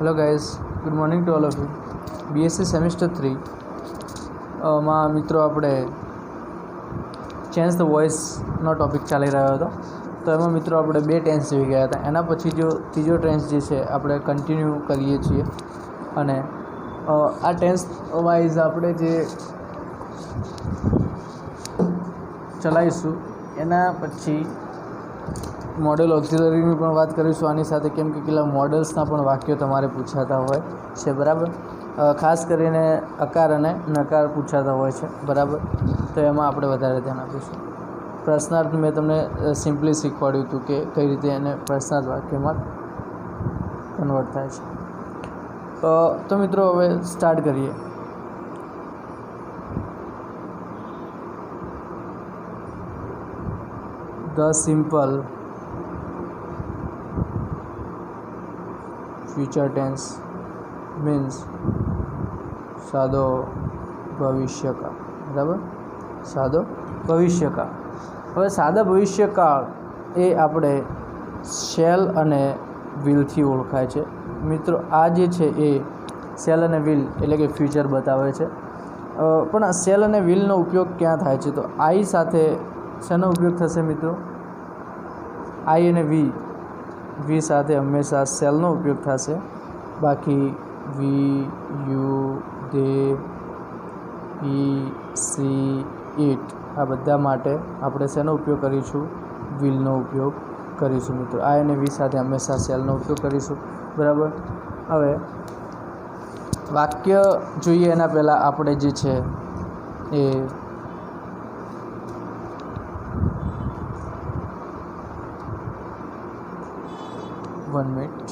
Hello guys, good morning to all of you. BSc semester 3 માં મિત્રો આપણે change the વોઇસનો topic ચાલી રહ્યો હતો. તો એમાં મિત્રો આપણે 2 ટેન્સ જોઈ ગયા હતા. એના પછી જો ત્રીજો ટેન્સ જે છે આપણે કન્ટિન્યુ કરીએ છીએ અને આ ટેન્સ વાઇઝ આપણે જે ચલાવીશું એના પછી મોડેલ ઓક્ઝિલરીની પણ વાત કરીશું આની સાથે, કેમ કે કેટલા મોડલ્સના પણ વાક્યો તમારે પૂછાતા હોય છે, બરાબર. ખાસ કરીને અકાર અને નકાર પૂછાતા હોય છે, બરાબર. તો એમાં આપણે વધારે ધ્યાન આપીશું. પ્રશ્નાર્થ મેં તમને સિમ્પલી શીખવાડ્યું હતું કે કઈ રીતે એને પ્રશ્નાર્થ વાક્યમાં કન્વર્ટ થાય છે. તો મિત્રો હવે સ્ટાર્ટ કરીએ. The simple future tense means સાદો ભવિષ્યકાળ, બરાબર. સાદો ભવિષ્યકાળ. હવે સાદા ભવિષ્યકાળ એ આપણે શેલ અને વિલથી ઓળખાય છે. મિત્રો આ જે છે એ શેલ અને વિલ એટલે કે ફ્યુચર બતાવે છે. પણ શેલ અને વિલનો ઉપયોગ ક્યાં થાય છે? તો આઈ સાથે શેનો ઉપયોગ થશે મિત્રો? આઈ અને વી સાથે હંમેશા શેલનો ઉપયોગ થશે. બાકી we, you, they, he, she, it આ બધા માટે આપણે શેનો ઉપયોગ કરીશું? વિલનો ઉપયોગ કરીશું મિત્રો. આઈ અને વી સાથે હંમેશા શેલનો ઉપયોગ કરીશું, બરાબર. હવે વાક્ય જોઈએ એના પહેલાં આપણે જે છે એ 1 મિનિટ.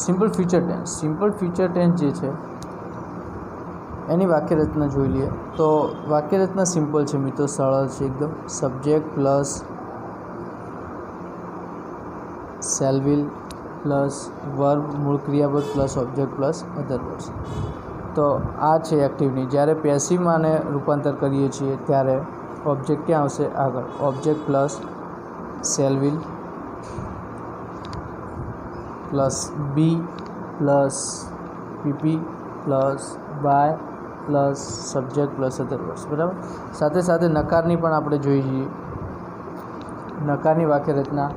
સિમ્પલ ફ્યુચર ટેન્સ જે છે એની વાક્યરચના જોઈ લઈએ. તો વાક્યરચના સિમ્પલ છે મિત્રો, સરળ છે એકદમ. Subject plus shall will plus verb મૂળ ક્રિયાપદ plus object plus other words. તો આ છે એક્ટિવની. જ્યારે પેસિવમાં ને રૂપાંતર કરીએ છીએ ત્યારે ઓબ્જેક્ટ ક્યાં આવશે? આગળ. Object plus shall will plus be plus PP plus by plus subject plus other words, બરાબર. સાથે સાથે નકારની પણ આપણે જોઈ જઈએ. નકારની વાક્યરચના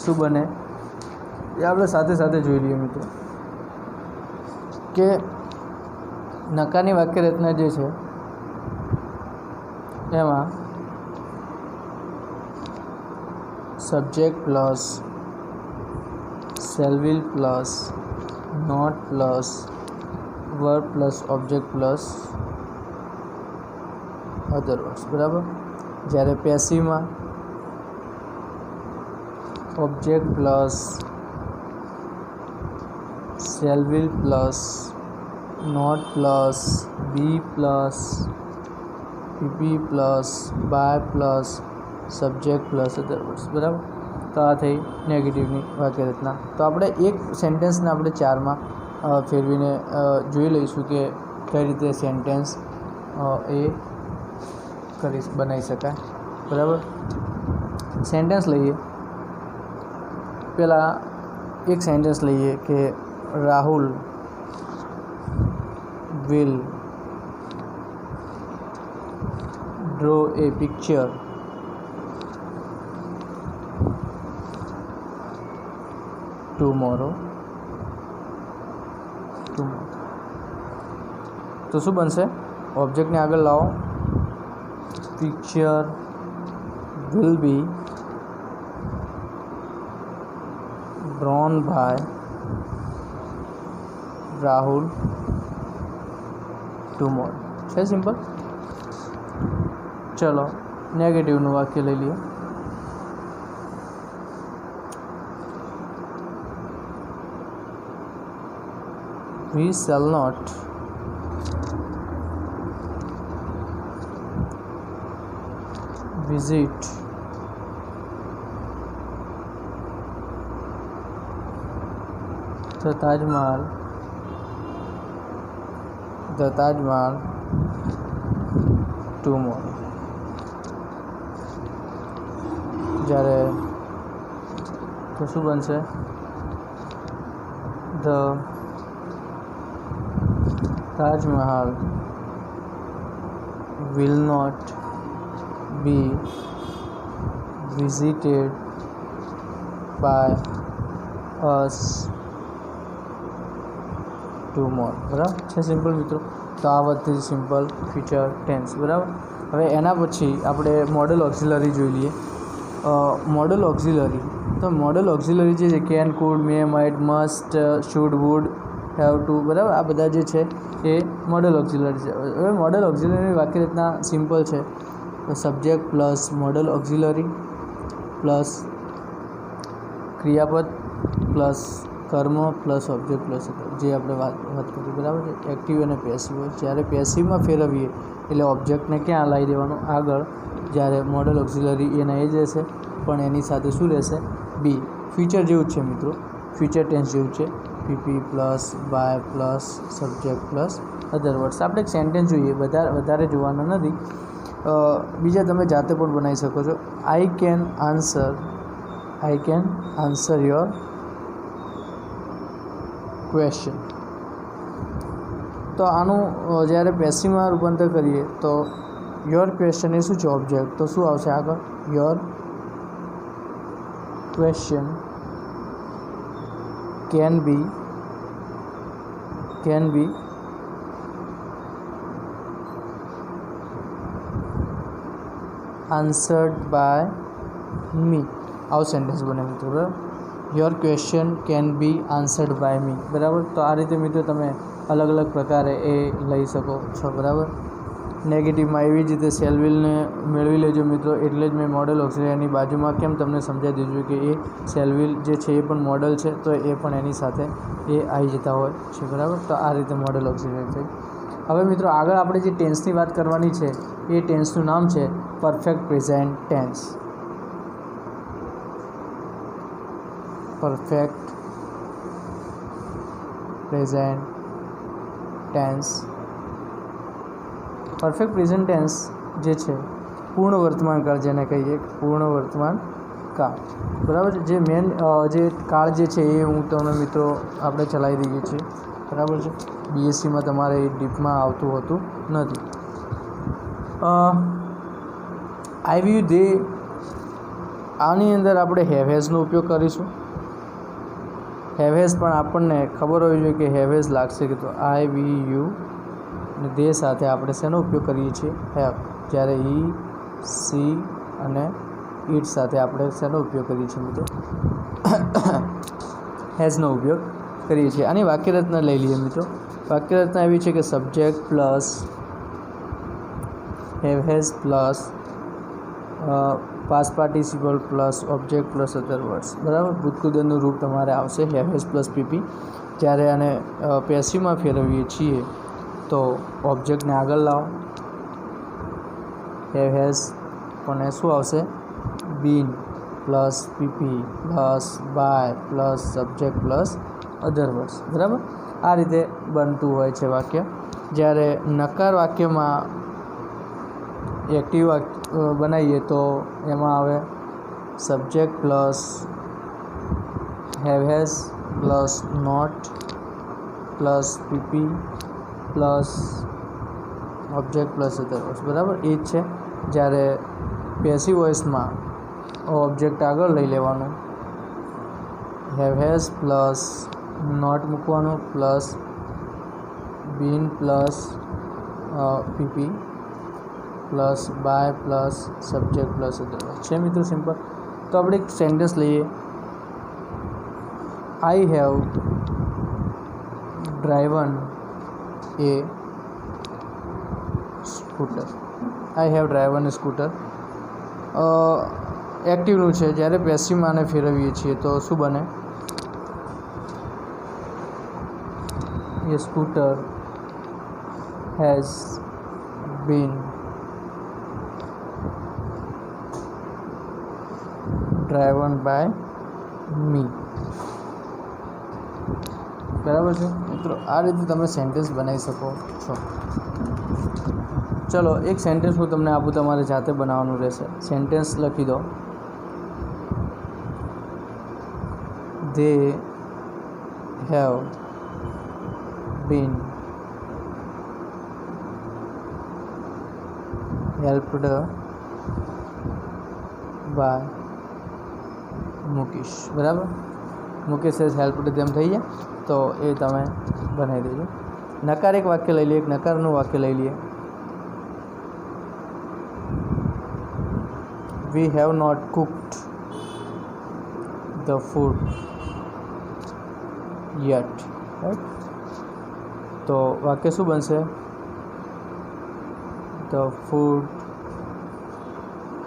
શું બને એ આપણે સાથે સાથે જોઈ લઈએ મિત્રો. કે નકારની વાક્યરચના જે છે એમાં subject plus shall will plus not plus verb plus object plus other words, બરાબર. જ્યારે પેસિવમાં object plus shall will plus not plus be plus PP plus by plus subject plus other words, બરાબર. તો આ થઈ નેગેટિવની વાક્યરચના. તો આપણે એક સેન્ટેન્સને આપણે 4માં ફેરવીને જોઈ લઈશું કે કઈ રીતે સેન્ટેન્સ એ બનાવી શકાય, બરાબર. સેન્ટેન્સ લઈએ. પહેલાં એક સેન્ટેન્સ લઈએ કે Rahul will draw a picture tomorrow. તો શું બનશે? ઓબ્જેક્ટને આગળ લાવો. Picture will be drawn by Rahul tomorrow. છે સિમ્પલ. ચલો નેગેટિવનું વાક્ય લઈ લઈએ. We shall not visit the Taj Mahal tomorrow. જ્યારે તો શું બનશે? The Taj Mahal will not be visited by us tomorrow. બરાબર છે સિમ્પલ મિત્રો? તો આ વખતે સિમ્પલ ફ્યુચર ટેન્સ. બરાબર. હવે એના પછી આપણે મોડલ ઓક્ઝિલરી જોઈ લઈએ. મોડલ ઓક્ઝિલરી, તો મોડલ ઓક્ઝિલરી જે છે can, could, may, might, must, should, would, have to. બરાબર. આ બધા જે છે એ મોડલ ઓક્ઝિલરી છે. હવે મોડલ ઓક્ઝિલરીની વાક્ય રચના સિમ્પલ છે. તો subject plus model auxiliary plus ક્રિયાપદ પ્લસ કર્મ પ્લસ ઓબ્જેક્ટ પ્લસ જે આપણે વાત કરી. બરાબર છે. એક્ટિવ અને પેસિવ. જ્યારે પેસિવમાં ફેરવીએ એટલે ઓબ્જેક્ટને ક્યાં લાવી દેવાનું? આગળ. જ્યારે મોડલ ઓક્ઝિલરી એના એ જ રહેશે, પણ એની સાથે શું રહેશે? બી. ફ્યુચર જેવું જ છે મિત્રો, ફ્યુચર ટેન્સ જેવું છે. PP plus by plus subject plus other words. આપણે એક સેન્ટેન્સ જોઈએ, વધારે જોવાના નથી. બીજા તમે જાતે પણ બનાવી શકો છો. I can answer your question. તો આનું જ્યારે પેસિવમાં રૂપાંતર કરીએ તો યોર ક્વેશ્ચન એ શું છે? ઓબ્જેક્ટ. તો શું આવશે આગળ? Your question can be answered by me. આવું સેન્ટેન્સ બને મિત્રો. બરાબર. Your question can be answered by me. બરાબર. તો આ રીતે મિત્રો તમે અલગ અલગ પ્રકારે એ લઈ શકો છો. બરાબર. નેગેટિવમાં એવી જ રીતે શેલ વિલને મેળવી લેજો મિત્રો. એટલે જ મેં મોડલ ઓક્ઝિલરીની બાજુમાં કેમ તમને સમજાવી દીધું કે એ શેલ વિલ જે છે એ પણ મોડલ છે, તો એ પણ એની સાથે એ આવી જતા હોય છે. બરાબર. તો આ રીતે મોડલ ઓક્ઝિલરી થઈ. હવે મિત્રો આગળ આપણે જે ટેન્સની વાત કરવાની છે એ ટેન્સનું નામ છે perfect present tense. Perfect present tense. Perfect present tense જે છે પૂર્ણ વર્તમાન કાળ જેને કહીએ, પૂર્ણ વર્તમાન કાળ. બરાબર છે. જે મેન જે કાળ જે છે એ હું તમને મિત્રો આપણે ચલાવી દઈએ છીએ. બરાબર છે. બીએસસીમાં તમારે એ ડીપમાં આવતું હોતું નથી. આઈ દે, આની અંદર આપણે હેવ હેઝનો ઉપયોગ કરીશું. હેવ હેઝ પણ આપણને ખબર હોવી જોઈએ કે હેવ હેઝ લાગશે કે તો આઈ વી યુ અને દે સાથે આપણે શેનો ઉપયોગ કરીએ છીએ? હેવ. જ્યારે ઈ, સી અને ઇટ સાથે આપણે શેનો ઉપયોગ કરીએ છીએ મિત્રો? હેઝનો ઉપયોગ કરીએ છીએ. આની વાક્યરચના લઈ લઈએ મિત્રો. વાક્યરચના એવી છે કે subject plus have has plus past participle plus object plus other words. બરાબર. ભૂતકૃદનનું રૂપ તમારે આવશે હેવ હેઝ પ્લસ પીપી. જ્યારે આને પેસિવમાં ફેરવીએ છીએ તો ઓબ્જેક્ટને આગળ લાવો. હેવ હેઝ પણ શું આવશે? Been plus PP plus by plus subject plus other words. બરાબર. આ રીતે બનતું હોય છે વાક્ય. જ્યારે નકાર વાક્યમાં એક્ટિવ બનાવીએ તો એમાં આવે subject plus have has plus not plus PP plus object plus other words. બરાબર. એ જ છે. જ્યારે પેસિવ વોઇસમાં ઓબ્જેક્ટ આગળ લઈ લેવાનું, હેવ હેઝ પ્લસ નોટ મૂકવાનું plus been plus PP plus by plus subject plus other words. છે મિત્રો સિમ્પલ. તો આપણે એક સેન્ટેન્સ લઈએ. I have driven a scooter. I have driven a scooter એક્ટિવનું છે. જ્યારે પેસિવમાં આને ફેરવીએ છીએ તો શું બને? A scooter has been driven by me. બરાબર છે મિત્રો. આ રીતે તમે સેન્ટેન્સ બનાવી શકો છો. ચલો એક સેન્ટેન્સ હું તમને આપું, તમારે જાતે બનાવવાનું રહેશે. સેન્ટેન્સ લખી દો. they have been helped by Mukesh. બરાબર, મુકેશ has helped them થઈ ગયા, તો એ તમે બનાવી દેજો. નકાર એક વાક્ય લઈ લઈએ, એક નકારનું વાક્ય લઈ લઈએ. We have not cooked the food yet. Right? તો વાક્ય શું બનશે? The food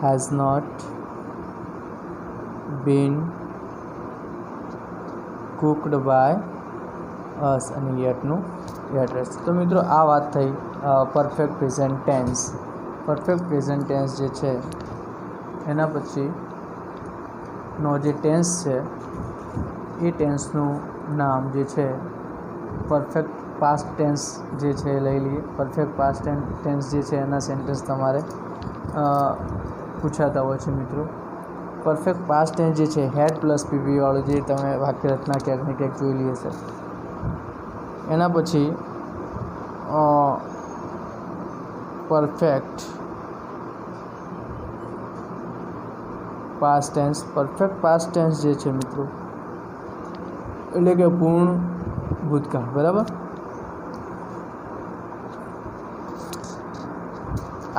has not been cooked by us અને yetનું એડ્રેસ. તો મિત્રો આ વાત થઈ perfect present tense. Perfect present tense જે છે એના પછીનો જે ટેન્સ છે એ ટેન્સનું નામ જે છે પરફેક્ટ પાસ્ટ ટેન્સ જે છે લઈ લઈએ. પરફેક્ટ પાસ્ટ ટેન્સ જે છે એના સેન્ટેન્સ તમારે પૂછાતા હોય છે મિત્રો. પરફેક્ટ પાસ્ટ ટેન્સ જે છે હેડ પ્લસ પીપી વાળું જે તમે વાક્ય રચના ક્યાંક ને ક્યાંક જોયેલી હશે. એના પછી perfect past tense. Perfect past tense જે છે મિત્રો એટલે કે પૂર્ણ ભૂતકાળ. બરાબર,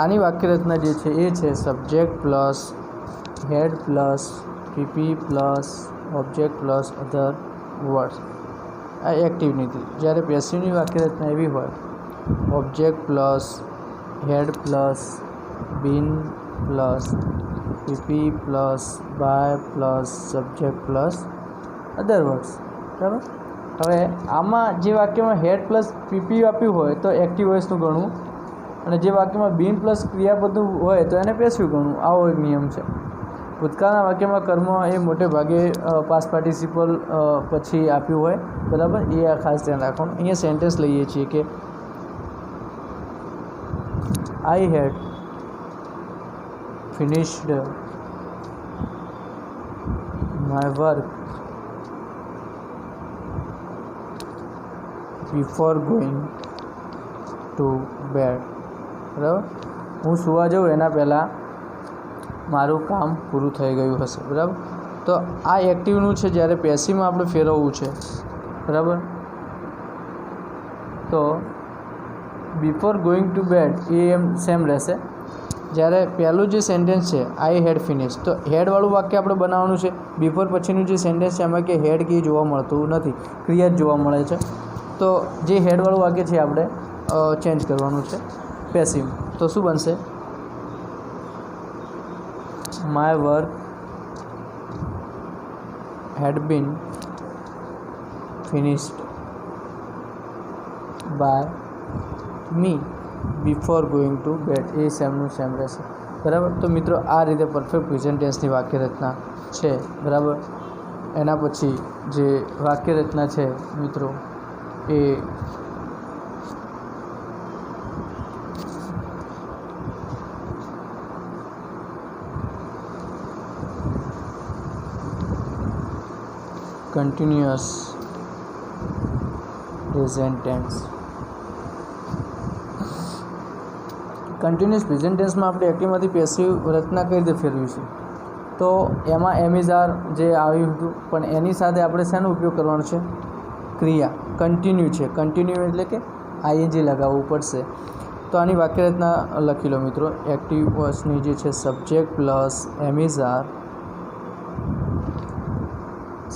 આની વાક્ય રચના જે છે એ છે subject plus had plus PP plus object plus other words. આ એક્ટિવની હતી. જ્યારે પેસિવની વાક્ય રચના એવી હોય object plus had plus been plus PP plus by plus subject plus other words. બરાબર, હવે આમાં જે વાક્યમાં હેડ પ્લસ પીપી આપ્યું હોય તો એક્ટિવ વોઇસનું ગણવું, અને જે વાક્યમાં બીન પ્લસ ક્રિયાપદનું હોય તો એને પેસિવ ગણવું. આવો એક નિયમ છે. ભૂતકાળના વાક્યમાં કર્મ એ મોટે ભાગે પાસ્ટ પાર્ટિસિપલ પછી આપ્યું હોય. બરાબર, એ આ ખાસ ધ્યાન રાખવાનું. અહીંયા સેન્ટેન્સ લઈએ છીએ કે આઈ હેડ finished my work before going to bed. બરાબર, હું સૂવા જાઉં એના પહેલાં મારું કામ પૂરું થઈ ગયું હશે. બરાબર, તો આ એક્ટિવનું છે. જ્યારે પેસિવમાં આપણે ફેરવવું છે. બરાબર, તો બિફોર ગોઈંગ ટુ બેડ એ એમ સેમ રહેશે. જ્યારે પહેલું જે સેન્ટેન્સ છે આઈ હેડ ફિનિશ, તો હેડવાળું વાક્ય આપણે બનાવવાનું છે. બિફોર પછીનું જે સેન્ટેન્સ છે એમાં કે હેડ કે જોવા મળતું નથી, ક્રિયા જ જોવા મળે છે. તો જે હેડવાળું વાક્ય છે આપણે ચેન્જ કરવાનું છે પેસિવ. તો શું બનશે? My work had been finished by me before going to bed. એ સેમનું સેમ રહેશે. બરાબર, તો મિત્રો આ રીતે પરફેક્ટ પ્રેઝન્ટ ટેન્સની વાક્ય રચના છે. બરાબર, એના પછી જે વાક્ય રચના છે મિત્રો એ continuous present tense. Continuous present ટેન્સમાં આપણે એક્ટિવમાંથી પેસિવ રચના કઈ રીતે ફેરવીશું? તો એમાં એમિઝાર જે આવ્યું હતું, પણ એની સાથે આપણે શેનો ઉપયોગ કરવાનો છે? ક્રિયા. કન્ટિન્યુ છે, કન્ટિન્યુ એટલે કે આઈએનજી લગાવવું પડશે. તો આની વાક્ય રચના લખી લો મિત્રો. એક્ટિવ વોઇસની જે છે subject plus am is are,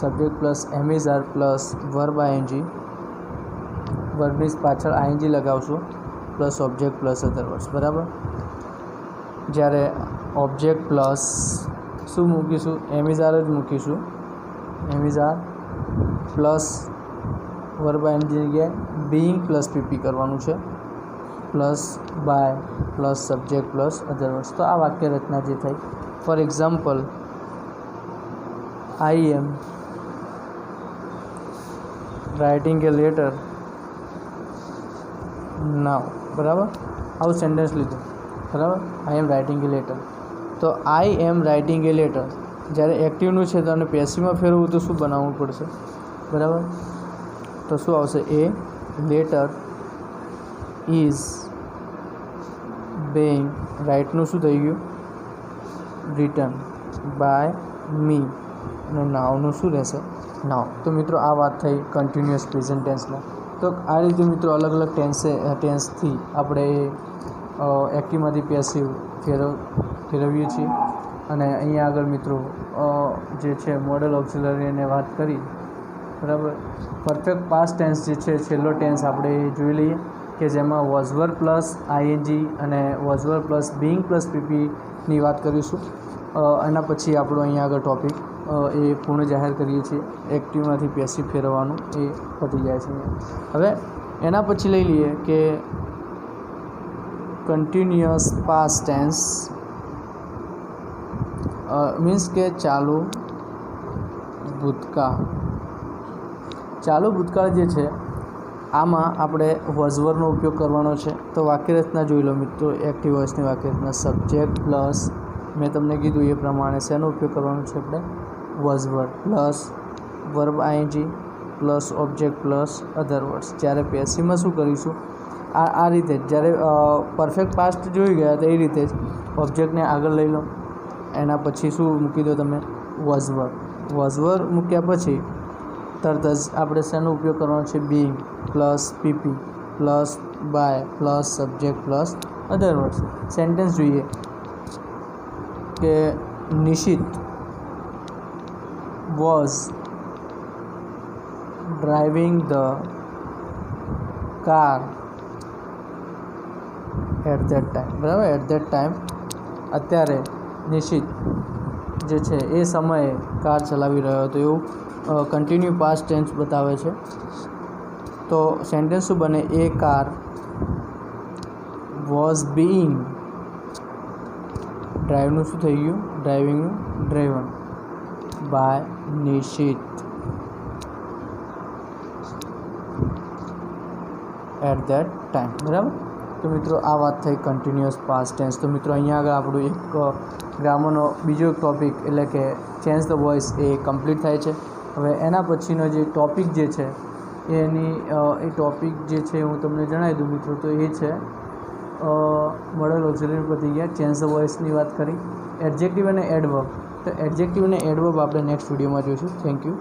subject plus am is are plus verb ING, વર્બની પાછળ આઈએનજી લગાવશું plus object plus other words. બરાબર, જ્યારે ઓબ્જેક્ટ પ્લસ શું મૂકીશું? એમિઝાર જ મૂકીશું. એમિઝાર પ્લસ વર્બ આઈએનજી જગ્યાએ બીઈંગ પ્લસ પીપી કરવાનું છે, plus by plus subject plus other words. તો આ વાક્ય રચના જે થઈ, for example I am writing a letter now. બરાબર, આવું સેન્ટેન્સ લીધું. બરાબર, આઈ એમ રાઇટિંગ એ લેટર. તો આઈ એમ રાઇટિંગ એ લેટર જ્યારે એક્ટિવનું છે તો આને પેસિવમાં ફેરવવું તો શું બનાવવું પડશે, બરાબર? તો શું આવશે? એ લેટર ઇઝ being રાઇટનું શું થઈ ગયું? રિટન બાય મી, અને નાવનું શું રહેશે? નાવ. તો મિત્રો આ વાત થઈ કન્ટિન્યુઅસ પ્રેઝન્ટ ટેન્સમાં. તો આ રીતે મિત્રો અલગ અલગ ટેન્સથી આપણે એક્ટિવમાંથી પેસિવ ફેરવીએ છીએ. અને અહીંયા આગળ મિત્રો જે છે મોડલ ઓક્સિલરીને વાત કરી, બરાબર. પરફેક્ટ પાસ્ટ ટેન્સ જે છે છેલ્લો ટેન્સ આપણે જોઈ લઈએ કે જેમાં વોઝ વર પ્લસ આઈએનજી અને was were plus being plus પીપીની વાત કરીશું. એના પછી આપણો અહીંયા આગળ ટૉપિક એ પૂર્ણ જાહેર કરીએ છીએ. એક્ટિવમાંથી પેસિવ ફેરવવાનું એ પતી જાય છે. હવે એના પછી લઈ લઈએ કે કન્ટિન્યુઅસ પાસ્ટ ટેન્સ મીન્સ કે ચાલુ ભૂતકાળ. ચાલુ ભૂતકાળ જે છે આમાં આપણે વોઝવરનો ઉપયોગ કરવાનો છે. તો વાક્યરચના જોઈ લો મિત્રો. એક્ટિવ વોઇસની વાક્યરચના સબ્જેક્ટ પ્લસ મેં તમને કીધું એ પ્રમાણે શેનો ઉપયોગ કરવાનો છે આપણે? વોઝવર plus verb ING plus object plus other words. જ્યારે પેસિવમાં શું કરીશું? આ રીતે જ જ્યારે પરફેક્ટ પાસ્ટ જોઈ ગયા તો એ રીતે જ ઓબ્જેક્ટને આગળ લઈ લો, એના પછી શું મૂકી દો તમે? વોઝવર. વોઝવર મૂક્યા પછી તરત જ આપણે શેનો ઉપયોગ કરવાનો છે? Being plus PP plus by plus subject plus other words. Sentence જોઈએ કે Nishit was driving the car at that time. બરાબર, એટ ધેટ ટાઈમ અત્યારે નિશિત જે છે એ સમયે કાર ચલાવી રહ્યો હતો, એવું કન્ટિન્યુ પાસ્ટ ટેન્સ બતાવે છે. તો સેન્ટેન્સ શું બને? એ કાર વોઝ બીઇંગ ડ્રાઈવનું શું થઈ ગયું? ડ્રાઇવિંગનું driven by Nishit at that time. બરાબર. તો મિત્રો આ વાત થઈ કન્ટિન્યુઅસ પાસ્ટ ટેન્સ. તો મિત્રો અહીંયા આગળ આપણું એક ગ્રામરનો બીજો એક ટૉપિક એટલે કે change the voice A complete થાય છે. હવે એના પછીનો જે ટૉપિક જે છે એ ટૉપિક જે છે હું તમને જણાવી દઉં મિત્રો. તો એ છે મોડલ ઓક્સિલરી પતી ગયા. ચેન્જ ધ વોઇસની વાત કરી. એડજેક્ટિવ અને એડવર્બ. તો એડજેક્ટિવ અને એડવર્બ આપણે નેક્સ્ટ વિડીયોમાં જોઈશું. Thank you.